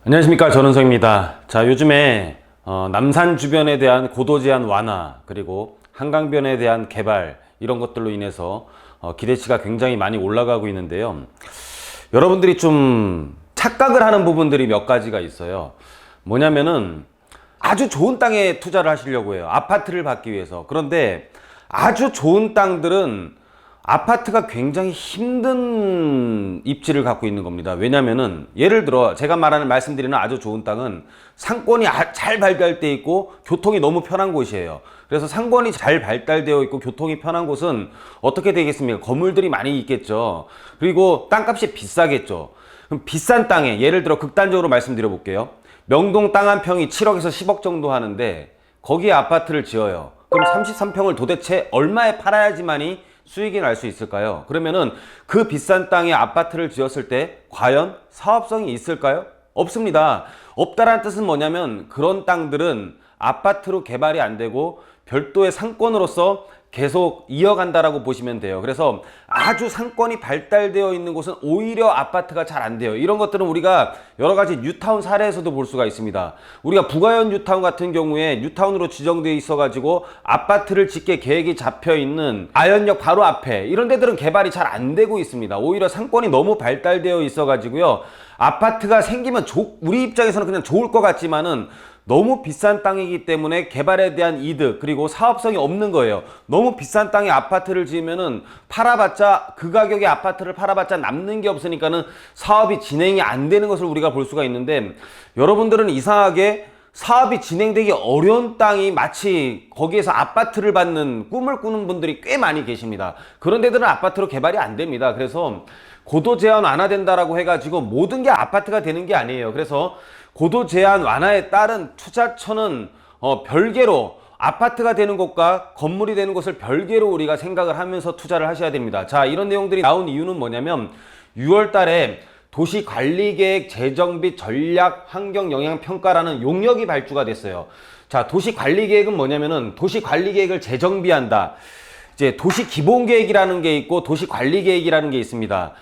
안녕하십니까, 전은성입니다. 자, 요즘에 남산 주변에 대한 고도 제한 완화, 그리고 한강변에 대한 개발, 이런 것들로 인해서 기대치가 굉장히 많이 올라가고 있는데요. 여러분들이 좀 착각을 하는 부분들이 몇 가지가 있어요. 뭐냐면은 아주 좋은 땅에 투자를 하시려고 해요. 아파트를 받기 위해서. 그런데 아주 좋은 땅들은 아파트가 굉장히 힘든 입지를 갖고 있는 겁니다. 왜냐면은 예를 들어 제가 말씀드리는 아주 좋은 땅은 상권이 잘 발달되어 있고 교통이 너무 편한 곳이에요. 그래서 상권이 잘 발달되어 있고 교통이 편한 곳은 어떻게 되겠습니까? 건물들이 많이 있겠죠. 그리고 땅값이 비싸겠죠. 그럼 비싼 땅에, 예를 들어 극단적으로 말씀드려 볼게요. 명동 땅 한 평이 7억에서 10억 정도 하는데 거기에 아파트를 지어요. 그럼 33평을 도대체 얼마에 팔아야지만이 수익이 날 수 있을까요? 그러면은 그 비싼 땅에 아파트를 지었을 때 과연 사업성이 있을까요? 없습니다. 없다라는 뜻은 뭐냐면 그런 땅들은 아파트로 개발이 안 되고 별도의 상권으로서 계속 이어간다라고 보시면 돼요. 그래서 아주 상권이 발달되어 있는 곳은 오히려 아파트가 잘 안 돼요. 이런 것들은 우리가 여러 가지 뉴타운 사례에서도 볼 수가 있습니다. 우리가 부가현 뉴타운 같은 경우에 뉴타운으로 지정되어 있어 가지고 아파트를 짓게 계획이 잡혀 있는 아현역 바로 앞에 이런 데들은 개발이 잘 안 되고 있습니다. 오히려 상권이 너무 발달되어 있어 가지고요. 아파트가 생기면 우리 입장에서는 그냥 좋을 것 같지만은 너무 비싼 땅이기 때문에 개발에 대한 이득 그리고 사업성이 없는 거예요. 너무 비싼 땅에 아파트를 지으면은 팔아봤자 그 가격에 아파트를 팔아봤자 남는 게 없으니까는 사업이 진행이 안 되는 것을 우리가 볼 수가 있는데, 여러분들은 이상하게 사업이 진행되기 어려운 땅이 마치 거기에서 아파트를 받는 꿈을 꾸는 분들이 꽤 많이 계십니다. 그런 데들은 아파트로 개발이 안 됩니다. 그래서 고도 제한 완화된다라고 해가지고 모든 게 아파트가 되는 게 아니에요. 그래서 고도 제한 완화에 따른 투자처는 별개로 아파트가 되는 곳과 건물이 되는 곳을 별개로 우리가 생각을 하면서 투자를 하셔야 됩니다. 자, 이런 내용들이 나온 이유는 뭐냐면 6월 달에 도시관리계획 재정비 전략 환경영향평가라는 용역이 발주가 됐어요. 자, 도시관리계획은 뭐냐면은 도시관리계획을 재정비한다. 이제 도시기본계획이라는 게 있고 도시관리계획이라는 게 있습니다.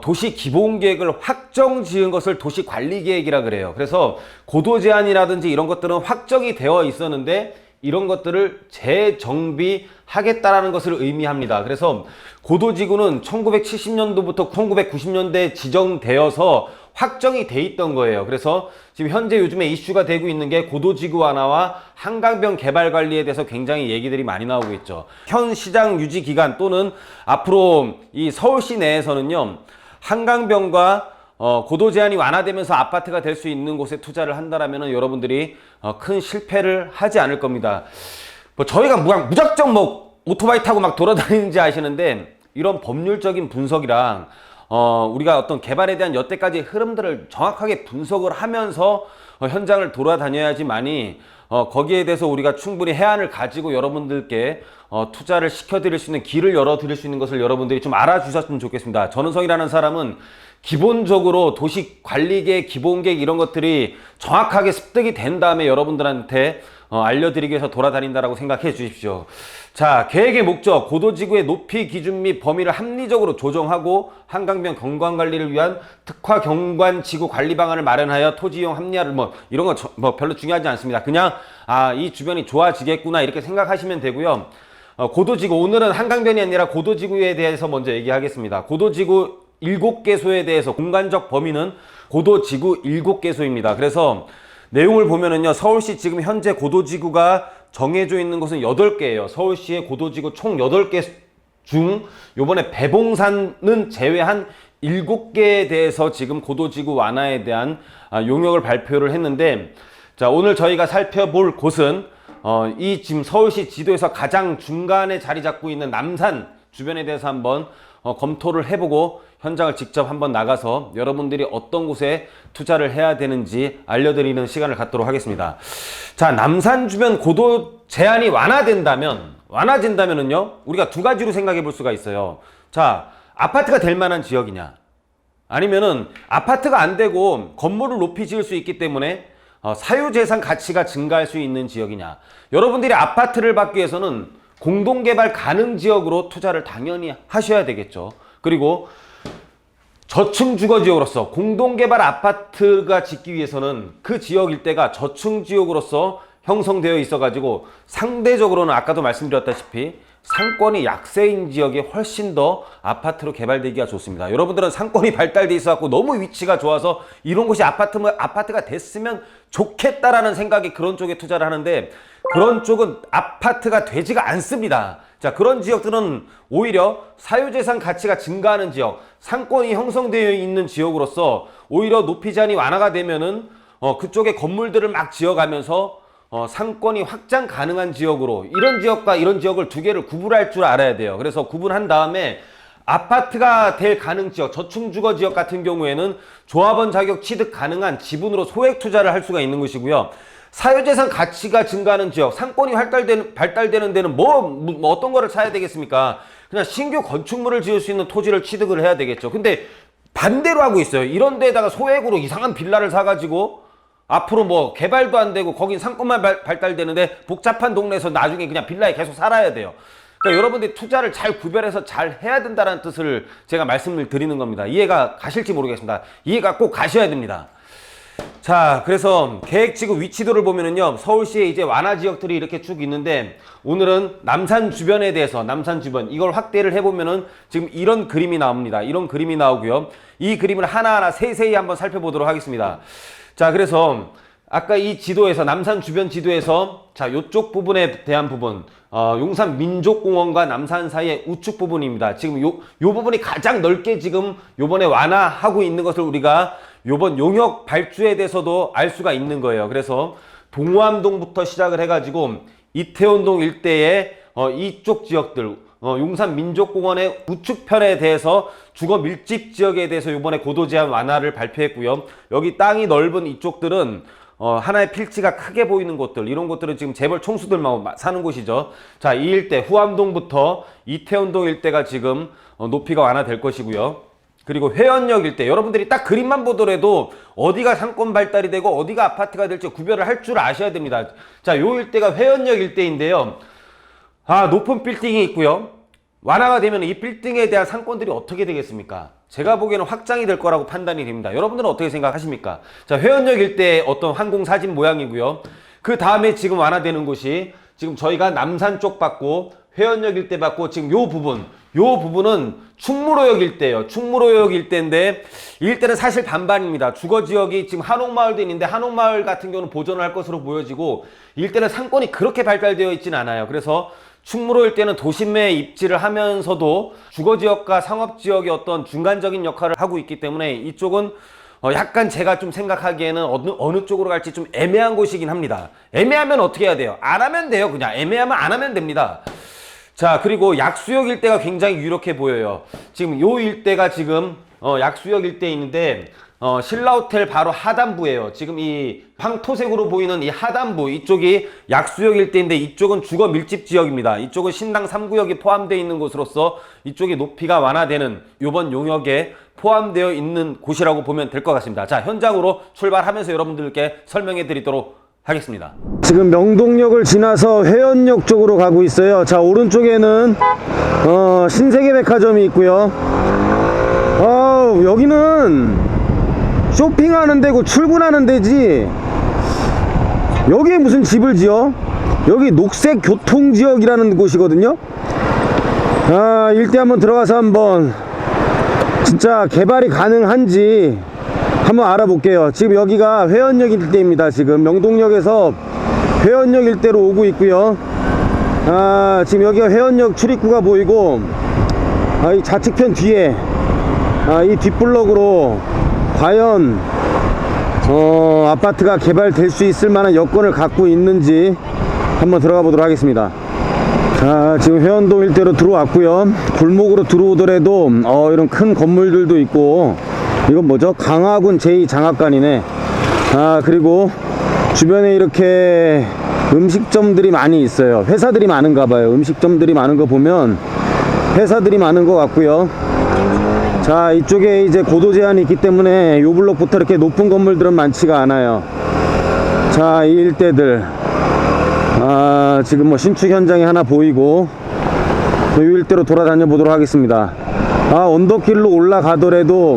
도시기본계획을 확정 지은 것을 도시관리계획이라 그래요. 그래서 고도제한이라든지 이런 것들은 확정이 되어 있었는데 이런 것들을 재정비하겠다라는 것을 의미합니다. 그래서 고도지구는 1970년도부터 1990년대에 지정되어서 확정이 돼 있던 거예요. 그래서 지금 현재 요즘에 이슈가 되고 있는 게 고도지구 완화와 한강변 개발 관리에 대해서 굉장히 얘기들이 많이 나오고 있죠. 현 시장 유지 기간 또는 앞으로 이 서울시 내에서는요, 한강변과 고도 제한이 완화되면서 아파트가 될 수 있는 곳에 투자를 한다라면 여러분들이 큰 실패를 하지 않을 겁니다. 뭐 저희가 무작정 뭐 오토바이 타고 막 돌아다니는지 아시는데, 이런 법률적인 분석이랑 우리가 어떤 개발에 대한 여태까지의 흐름들을 정확하게 분석을 하면서 현장을 돌아다녀야지만이 거기에 대해서 우리가 충분히 해안을 가지고 여러분들께 투자를 시켜드릴 수 있는 길을 열어드릴 수 있는 것을 여러분들이 좀 알아주셨으면 좋겠습니다. 전은성이라는 사람은 기본적으로 도시관리계획, 기본계획 이런 것들이 정확하게 습득이 된 다음에 여러분들한테 알려드리기 위해서 돌아다닌다라고 생각해 주십시오. 자, 계획의 목적, 고도지구의 높이 기준 및 범위를 합리적으로 조정하고 한강변 경관관리를 위한 특화 경관지구 관리 방안을 마련하여 토지이용 합리화를 이런 거 별로 중요하지 않습니다. 그냥 이 주변이 좋아지겠구나 이렇게 생각하시면 되고요. 고도지구, 오늘은 한강변이 아니라 고도지구에 대해서 먼저 얘기하겠습니다. 고도지구 7개소에 대해서 공간적 범위는 고도지구 7개소입니다. 그래서 내용을 보면은요, 서울시 지금 현재 고도지구가 정해져 있는 곳은 8개예요. 서울시의 고도지구 총 8개 중 요번에 배봉산은 제외한 7개에 대해서 지금 고도지구 완화에 대한 용역을 발표를 했는데, 자, 오늘 저희가 살펴볼 곳은 이 지금 서울시 지도에서 가장 중간에 자리 잡고 있는 남산 주변에 대해서 한번 검토를 해보고 현장을 직접 한번 나가서 여러분들이 어떤 곳에 투자를 해야 되는지 알려드리는 시간을 갖도록 하겠습니다. 자, 남산 주변 고도 제한이 완화된다면은요, 우리가 두 가지로 생각해 볼 수가 있어요. 자, 아파트가 될 만한 지역이냐, 아니면은 아파트가 안 되고 건물을 높이 지을 수 있기 때문에 사유재산 가치가 증가할 수 있는 지역이냐. 여러분들이 아파트를 받기 위해서는 공동개발 가능 지역으로 투자를 당연히 하셔야 되겠죠. 그리고 저층 주거지역으로서 공동개발 아파트가 짓기 위해서는 그 지역 일대가 저층 지역으로서 형성되어 있어 가지고 상대적으로는 아까도 말씀드렸다시피 상권이 약세인 지역이 훨씬 더 아파트로 개발되기가 좋습니다. 여러분들은 상권이 발달돼 있어 갖고 너무 위치가 좋아서 이런 곳이 아파트가 됐으면 좋겠다라는 생각이 그런 쪽에 투자를 하는데, 그런 쪽은 아파트가 되지가 않습니다. 자, 그런 지역들은 오히려 사유재산 가치가 증가하는 지역, 상권이 형성되어 있는 지역으로서 오히려 높이 제한이 완화가 되면은 그쪽에 건물들을 막 지어가면서 상권이 확장 가능한 지역으로, 이런 지역과 이런 지역을 두 개를 구분할 줄 알아야 돼요. 그래서 구분한 다음에 아파트가 될 가능 지역, 저층주거 지역 같은 경우에는 조합원 자격 취득 가능한 지분으로 소액 투자를 할 수가 있는 것이고요. 사유재산 가치가 증가하는 지역, 상권이 발달되는 데는 뭐 어떤 거를 사야 되겠습니까? 그냥 신규 건축물을 지을 수 있는 토지를 취득을 해야 되겠죠. 근데 반대로 하고 있어요. 이런 데다가 소액으로 이상한 빌라를 사가지고 앞으로 뭐 개발도 안 되고 거긴 상권만 발달되는데 복잡한 동네에서 나중에 그냥 빌라에 계속 살아야 돼요. 그러니까 여러분들이 투자를 잘 구별해서 잘 해야 된다는 뜻을 제가 말씀을 드리는 겁니다. 이해가 가실지 모르겠습니다. 이해가 꼭 가셔야 됩니다. 자, 그래서 계획지구 위치도를 보면은요, 서울시에 이제 완화 지역들이 이렇게 쭉 있는데, 오늘은 남산 주변에 대해서, 남산 주변 이걸 확대를 해보면은 지금 이런 그림이 나옵니다. 이런 그림이 나오고요. 이 그림을 하나하나 세세히 한번 살펴보도록 하겠습니다. 자, 그래서 아까 이 지도에서, 남산 주변 지도에서, 자, 요쪽 부분에 대한 부분, 용산 민족공원과 남산 사이의 우측 부분입니다. 지금 요 부분이 가장 넓게 지금 요번에 완화하고 있는 것을 우리가 요번 용역 발주에 대해서도 알 수가 있는 거예요. 그래서 동호암동부터 시작을 해가지고 이태원동 일대의 이쪽 지역들, 용산 민족공원의 우측편에 대해서 주거 밀집 지역에 대해서 요번에 고도 제한 완화를 발표했고요. 여기 땅이 넓은 이쪽들은 하나의 필지가 크게 보이는 곳들, 이런 곳들은 지금 재벌 총수들만 사는 곳이죠. 자, 이 일대 후암동부터 이태원동 일대가 지금 높이가 완화될 것이고요. 그리고 회원역 일대, 여러분들이 딱 그림만 보더라도 어디가 상권 발달이 되고 어디가 아파트가 될지 구별을 할 줄 아셔야 됩니다. 자, 요 일대가 회원역 일대인데요. 높은 빌딩이 있고요. 완화가 되면 이 빌딩에 대한 상권들이 어떻게 되겠습니까? 제가 보기에는 확장이 될 거라고 판단이 됩니다. 여러분들은 어떻게 생각하십니까? 자, 회원역 일대의 어떤 항공 사진 모양이고요. 그 다음에 지금 완화되는 곳이 지금 저희가 남산 쪽 받고 회원역 일대 받고 지금 요 부분은 충무로역 일대예요. 충무로역 일대인데 이 일대는 사실 반반입니다. 주거지역이 지금 한옥마을도 있는데 한옥마을 같은 경우는 보존을 할 것으로 보여지고, 이 일대는 상권이 그렇게 발달되어 있지는 않아요. 그래서 충무로 일대는 도심에 입지를 하면서도 주거지역과 상업지역의 어떤 중간적인 역할을 하고 있기 때문에 이쪽은 약간 제가 좀 생각하기에는 어느 쪽으로 갈지 좀 애매한 곳이긴 합니다. 애매하면 어떻게 해야 돼요? 안 하면 돼요. 그냥 애매하면 안 하면 됩니다. 자, 그리고 약수역 일대가 굉장히 유력해 보여요. 지금 요 일대가 지금 약수역 일대에 있는데 신라호텔 바로 하단부예요. 지금 이 황토색으로 보이는 이 하단부, 이쪽이 약수역 일대인데 이쪽은 주거 밀집 지역입니다. 이쪽은 신당 3구역이 포함되어 있는 곳으로서 이쪽이 높이가 완화되는 요번 용역에 포함되어 있는 곳이라고 보면 될 것 같습니다. 자, 현장으로 출발하면서 여러분들께 설명해 드리도록 하겠습니다. 지금 명동역을 지나서 회원역 쪽으로 가고 있어요. 자, 오른쪽에는 신세계백화점이 있고요. 여기는 쇼핑하는 데고 출근하는 데지, 여기에 무슨 집을 지어? 여기 녹색교통지역이라는 곳이거든요. 일대 한번 들어가서 한번 진짜 개발이 가능한지 한번 알아볼게요. 지금 여기가 회원역 일대입니다. 지금 명동역에서 회원역 일대로 오고 있고요. 지금 여기가 회원역 출입구가 보이고, 이 좌측편 뒤에 이 뒷블럭으로 과연 아파트가 개발될 수 있을 만한 여건을 갖고 있는지 한번 들어가 보도록 하겠습니다. 자, 지금 회원동 일대로 들어왔고요. 골목으로 들어오더라도 이런 큰 건물들도 있고, 이건 뭐죠? 강화군 제2장학관이네. 그리고 주변에 이렇게 음식점들이 많이 있어요. 회사들이 많은가 봐요. 음식점들이 많은 거 보면 회사들이 많은 것 같고요. 자, 이쪽에 이제 고도 제한이 있기 때문에 요 블록부터 이렇게 높은 건물들은 많지가 않아요. 자, 이 일대들 지금 뭐 신축 현장이 하나 보이고, 이 일대로 돌아다녀 보도록 하겠습니다. 언덕길로 올라가더라도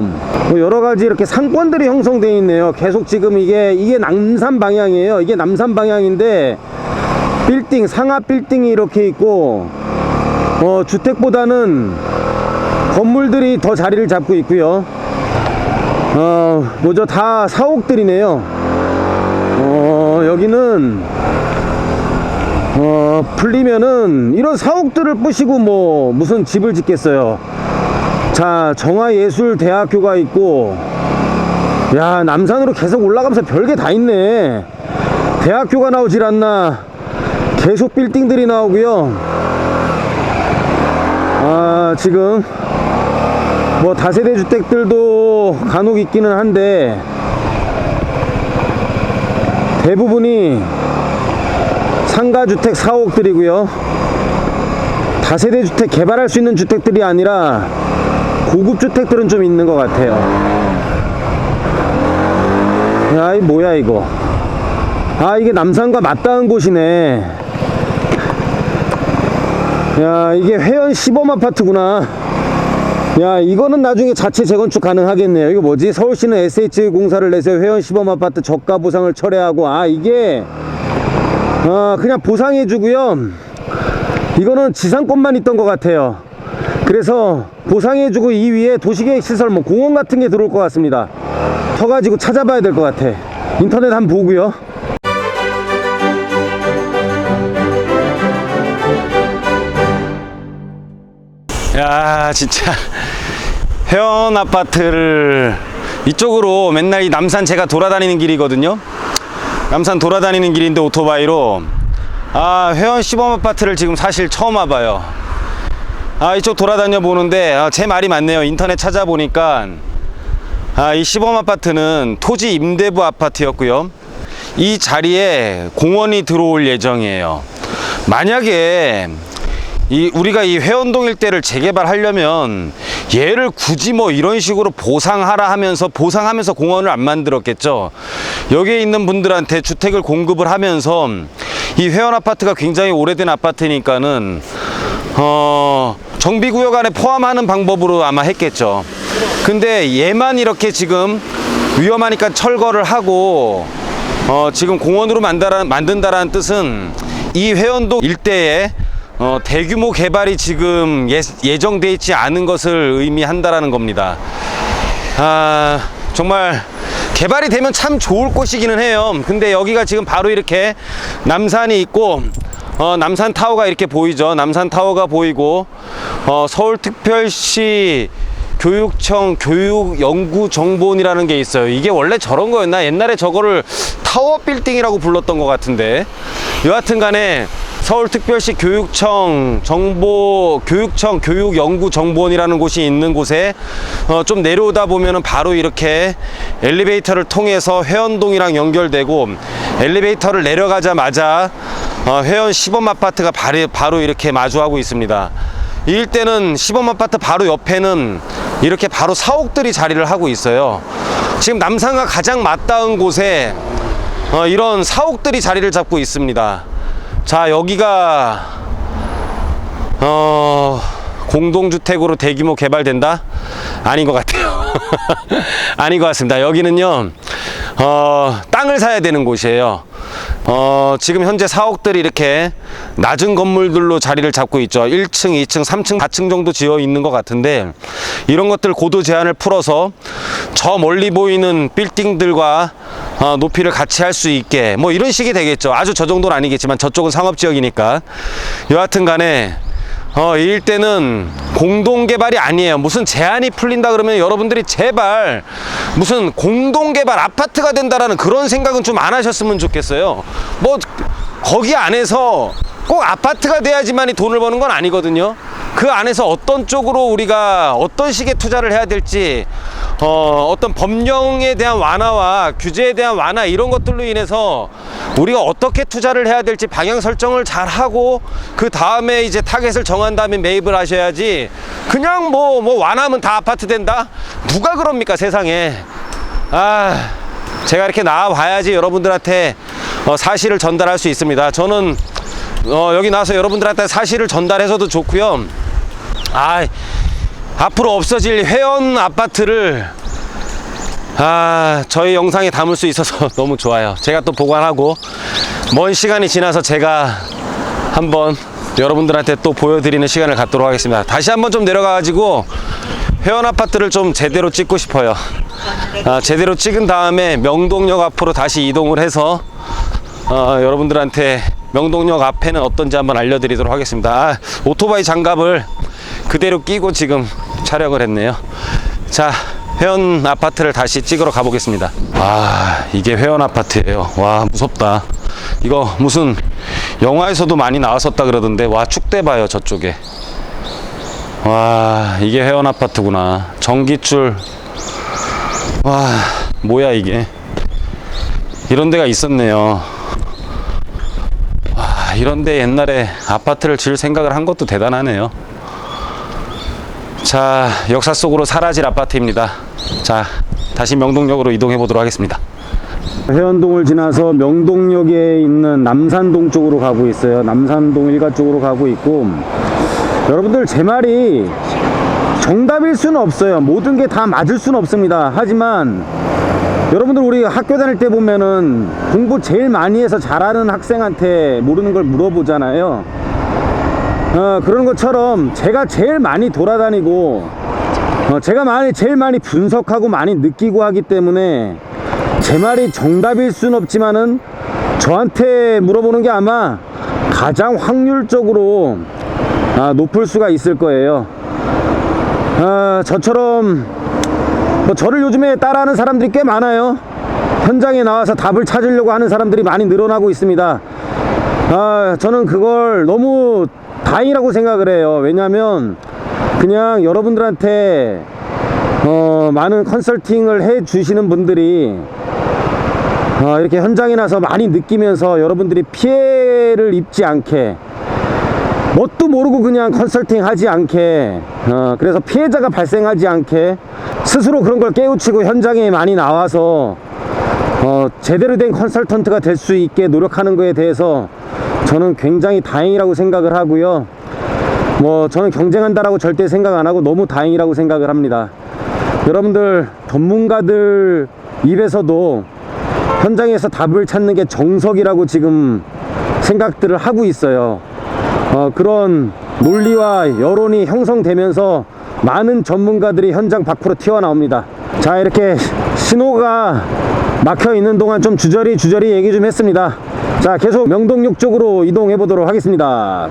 뭐 여러 가지 이렇게 상권들이 형성되어 있네요. 계속 지금 이게 남산 방향이에요. 이게 남산 방향인데 빌딩, 상하 빌딩이 이렇게 있고 주택보다는 건물들이 더 자리를 잡고 있고요. 뭐죠? 다 사옥들이네요. 여기는 풀리면은 이런 사옥들을 부시고 뭐 무슨 집을 짓겠어요. 자, 정화예술대학교가 있고, 야, 남산으로 계속 올라가면서 별게 다 있네. 대학교가 나오질 않나. 계속 빌딩들이 나오고요. 지금 뭐 다세대 주택들도 간혹 있기는 한데 대부분이 상가주택 사옥들이고요. 다세대 주택 개발할 수 있는 주택들이 아니라 고급 주택들은 좀 있는 것 같아요. 야, 이 뭐야 이거. 이게 남산과 맞닿은 곳이네. 야, 이게 회원 시범 아파트구나. 야, 이거는 나중에 자체 재건축 가능하겠네요. 이거 뭐지? 서울시는 SH 공사를 내서 회원 시범 아파트 저가 보상을 철회하고, 이게 그냥 보상해주고요. 이거는 지상권만 있던 것 같아요. 그래서 보상해주고 이 위에 도시계획 시설 뭐 공원 같은 게 들어올 것 같습니다. 터가지고 찾아봐야 될 것 같아. 인터넷 한번 보고요. 야, 진짜 회원 아파트를 이쪽으로 맨날 이 남산 제가 돌아다니는 길이거든요. 남산 돌아다니는 길인데 오토바이로 회원 시범 아파트를 지금 사실 처음 와봐요. 이쪽 돌아다녀 보는데 제 말이 맞네요. 인터넷 찾아보니까 이 시범 아파트는 토지 임대부 아파트였고요. 이 자리에 공원이 들어올 예정이에요. 만약에 우리가 이 회원동 일대를 재개발하려면 얘를 굳이 뭐 이런 식으로 보상하면서 공원을 안 만들었겠죠. 여기에 있는 분들한테 주택을 공급을 하면서 이 회원 아파트가 굉장히 오래된 아파트니까는 정비구역 안에 포함하는 방법으로 아마 했겠죠. 근데 얘만 이렇게 지금 위험하니까 철거를 하고 지금 공원으로 만든다라는 뜻은 이 회원동 일대에 대규모 개발이 지금 예정돼 있지 않은 것을 의미한다라는 겁니다. 정말 개발이 되면 참 좋을 곳이기는 해요. 근데 여기가 지금 바로 이렇게 남산이 있고 남산 타워가 이렇게 보이죠. 남산 타워가 보이고 서울특별시 교육청 교육연구정보원이라는 게 있어요. 이게 원래 저런 거였나? 옛날에 저거를 타워 빌딩이라고 불렀던 것 같은데, 여하튼 간에 서울특별시 교육청 교육연구정보원이라는 곳이 있는 곳에 좀 내려오다 보면은 바로 이렇게 엘리베이터를 통해서 회원동이랑 연결되고, 엘리베이터를 내려가자마자 회원 시범 아파트가 바로 이렇게 마주하고 있습니다. 이 일대는 시범 아파트 바로 옆에는 이렇게 바로 사옥들이 자리를 하고 있어요. 지금 남산과 가장 맞닿은 곳에 이런 사옥들이 자리를 잡고 있습니다. 자, 여기가 공동주택으로 대규모 개발된다? 아닌 것 같아요. 아닌 것 같습니다. 여기는요 땅을 사야 되는 곳이에요. 지금 현재 사옥들이 이렇게 낮은 건물들로 자리를 잡고 있죠. 1층, 2층, 3층, 4층 정도 지어 있는 것 같은데, 이런 것들 고도 제한을 풀어서 저 멀리 보이는 빌딩들과 높이를 같이 할 수 있게 뭐 이런 식이 되겠죠. 아주 저 정도는 아니겠지만 저쪽은 상업지역이니까. 여하튼 간에 이 일대는 공동개발이 아니에요. 무슨 제한이 풀린다 그러면 여러분들이 제발 무슨 공동개발 아파트가 된다라는 그런 생각은 좀 안 하셨으면 좋겠어요. 뭐 거기 안에서 꼭 아파트가 돼야지만이 돈을 버는 건 아니거든요. 그 안에서 어떤 쪽으로 우리가 어떤 식의 투자를 해야 될지, 어떤 법령에 대한 완화와 규제에 대한 완화, 이런 것들로 인해서 우리가 어떻게 투자를 해야 될지 방향 설정을 잘 하고 그 다음에 이제 타겟을 정한 다음에 매입을 하셔야지, 그냥 뭐 완화하면 다 아파트 된다? 누가 그럽니까, 세상에. 제가 이렇게 나와 봐야지 여러분들한테 사실을 전달할 수 있습니다. 저는 여기 나와서 여러분들한테 사실을 전달해서도 좋고요. 앞으로 없어질 회원 아파트를 저희 영상에 담을 수 있어서 너무 좋아요. 제가 또 보관하고 먼 시간이 지나서 제가 한번 여러분들한테 또 보여드리는 시간을 갖도록 하겠습니다. 다시 한번 좀 내려가가지고 회원 아파트를 좀 제대로 찍고 싶어요. 제대로 찍은 다음에 명동역 앞으로 다시 이동을 해서 여러분들한테 명동역 앞에는 어떤지 한번 알려드리도록 하겠습니다. 오토바이 장갑을 그대로 끼고 지금 촬영을 했네요. 자, 회원 아파트를 다시 찍으러 가보겠습니다. 이게 회원 아파트예요. 와, 무섭다. 이거 무슨 영화에서도 많이 나왔었다 그러던데. 와, 축대 봐요, 저쪽에. 와, 이게 회원 아파트구나. 전기줄. 와, 뭐야 이게. 이런 데가 있었네요. 와, 이런데 옛날에 아파트를 지을 생각을 한 것도 대단하네요. 자, 역사 속으로 사라질 아파트입니다. 자, 다시 명동역으로 이동해 보도록 하겠습니다. 회원동을 지나서 명동역에 있는 남산동 쪽으로 가고 있어요. 남산동 일가 쪽으로 가고 있고, 여러분들 제 말이 정답일 수는 없어요. 모든 게 다 맞을 수는 없습니다. 하지만 여러분들 우리 학교 다닐 때 보면은 공부 제일 많이 해서 잘하는 학생한테 모르는 걸 물어보잖아요. 그런 것처럼 제가 제일 많이 돌아다니고 제가 제일 많이 분석하고 많이 느끼고 하기 때문에 제 말이 정답일 수는 없지만은 저한테 물어보는 게 아마 가장 확률적으로 높을 수가 있을 거예요. 저처럼 저를 요즘에 따라하는 사람들이 꽤 많아요. 현장에 나와서 답을 찾으려고 하는 사람들이 많이 늘어나고 있습니다. 저는 그걸 너무 다행이라고 생각을 해요. 왜냐하면 그냥 여러분들한테 많은 컨설팅을 해 주시는 분들이 이렇게 현장에 나서 많이 느끼면서 여러분들이 피해를 입지 않게, 뭣도 모르고 그냥 컨설팅 하지 않게, 그래서 피해자가 발생하지 않게 스스로 그런 걸 깨우치고 현장에 많이 나와서 제대로 된 컨설턴트가 될 수 있게 노력하는 거에 대해서 저는 굉장히 다행이라고 생각을 하고요. 저는 경쟁한다라고 절대 생각 안 하고 너무 다행이라고 생각을 합니다. 여러분들 전문가들 입에서도 현장에서 답을 찾는 게 정석이라고 지금 생각들을 하고 있어요. 그런 논리와 여론이 형성되면서 많은 전문가들이 현장 밖으로 튀어나옵니다. 자, 이렇게 신호가 막혀 있는 동안 좀 주저리 얘기 좀 했습니다. 자, 계속 명동역 쪽으로 이동해 보도록 하겠습니다.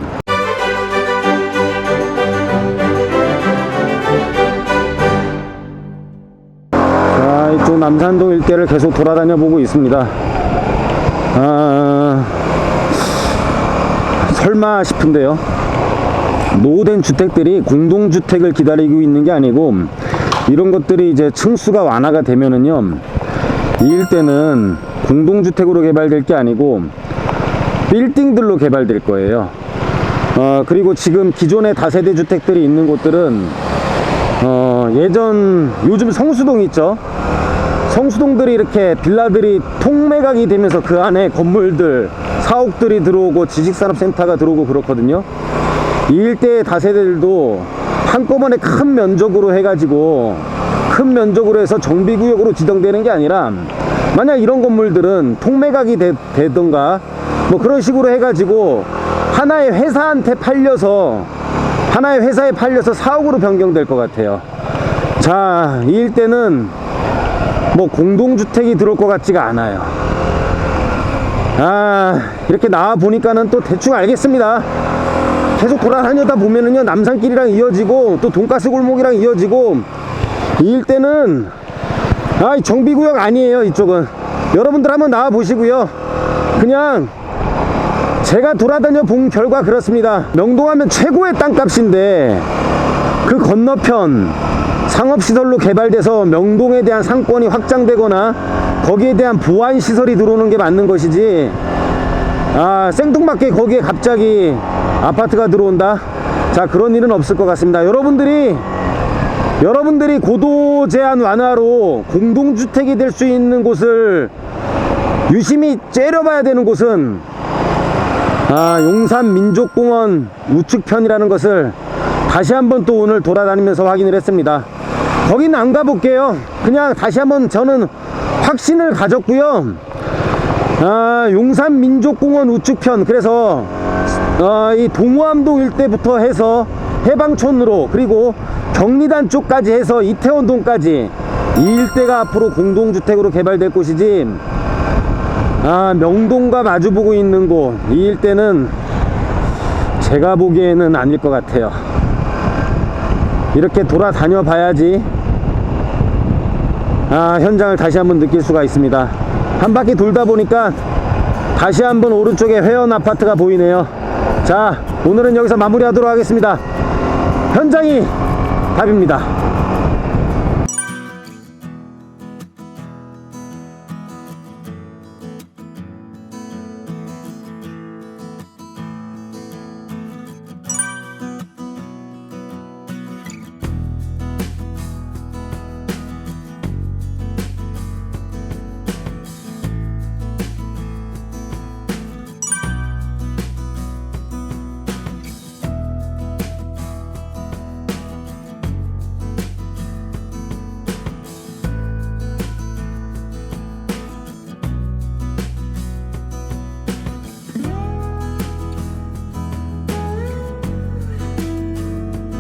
자, 이쪽 남산동 일대를 계속 돌아다녀 보고 있습니다. 설마 싶은데요, 노후된 주택들이 공동주택을 기다리고 있는 게 아니고, 이런 것들이 이제 층수가 완화가 되면은요, 이 일대는 공동주택으로 개발될 게 아니고 빌딩들로 개발될 거예요. 그리고 지금 기존의 다세대 주택들이 있는 곳들은 요즘 성수동 있죠? 성수동들이 이렇게 빌라들이 통매각이 되면서 그 안에 건물들, 사옥들이 들어오고 지식산업센터가 들어오고 그렇거든요. 이 일대의 다세대들도 한꺼번에 큰 면적으로 해서 정비구역으로 지정되는 게 아니라, 만약 이런 건물들은 통매각이 되던가 뭐 그런 식으로 해가지고 하나의 회사에 팔려서 사옥으로 변경될 것 같아요. 자, 이 일대는 뭐 공동주택이 들어올 것 같지가 않아요. 이렇게 나와 보니까는 또 대충 알겠습니다. 계속 돌아다니다 보면은요, 남산길이랑 이어지고 또 돈가스 골목이랑 이어지고, 이 일대는 정비구역 아니에요. 이쪽은 여러분들 한번 나와 보시고요, 그냥 제가 돌아다녀 본 결과 그렇습니다. 명동하면 최고의 땅값인데 그 건너편 상업시설로 개발돼서 명동에 대한 상권이 확장되거나 거기에 대한 보완시설이 들어오는 게 맞는 것이지, 생뚱맞게 거기에 갑자기 아파트가 들어온다? 자, 그런 일은 없을 것 같습니다. 여러분들이 고도 제한 완화로 공동주택이 될 수 있는 곳을 유심히 째려봐야 되는 곳은 용산 민족공원 우측편이라는 것을 다시 한번 또 오늘 돌아다니면서 확인을 했습니다. 거기는 안 가볼게요. 그냥 다시 한번 저는 확신을 가졌고요. 용산민족공원 우측편, 그래서 이 동호암동 일대부터 해서 해방촌으로, 그리고 경리단 쪽까지 해서 이태원동까지 이 일대가 앞으로 공동주택으로 개발될 곳이지, 명동과 마주보고 있는 곳, 이 일대는 제가 보기에는 아닐 것 같아요. 이렇게 돌아다녀 봐야지 현장을 다시 한번 느낄 수가 있습니다. 한 바퀴 돌다 보니까 다시 한번 오른쪽에 회원 아파트가 보이네요. 자, 오늘은 여기서 마무리하도록 하겠습니다. 현장이 답입니다.